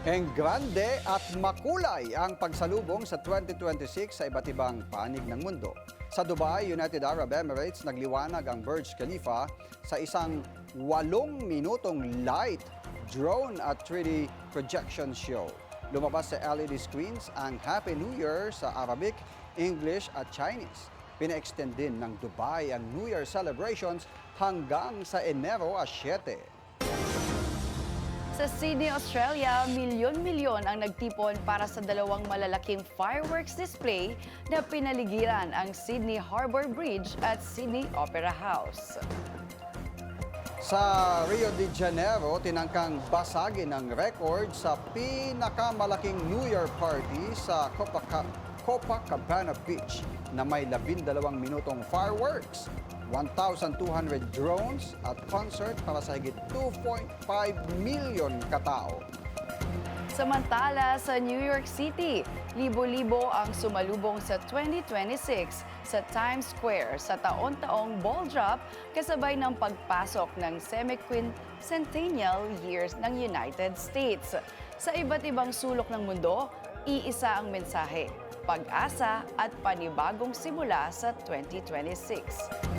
Enggrande at makulay ang pagsalubong sa 2026 sa iba't ibang panig ng mundo. Sa Dubai, United Arab Emirates, nagliwanag ang Burj Khalifa sa isang 8 minutong light, drone at 3D projection show. Lumabas sa LED screens ang Happy New Year sa Arabic, English at Chinese. Pina-extend din ng Dubai ang New Year celebrations hanggang sa Enero 7. Sa Sydney, Australia, milyon-milyon ang nagtipon para sa dalawang malalaking fireworks display na pinaligiran ang Sydney Harbour Bridge at Sydney Opera House. Sa Rio de Janeiro, tinangkang basagin ang record sa pinakamalaking New Year party sa Copacabana Beach na may 12 minutong fireworks, 1,200 drones at concert para sa higit 2.5 million katao. Samantala, sa New York City, libo-libo ang sumalubong sa 2026 sa Times Square sa taon-taong ball drop kasabay ng pagpasok ng semi-quincentennial years ng United States. Sa iba't ibang sulok ng mundo, iisa ang mensahe, pag-asa at panibagong simula sa 2026.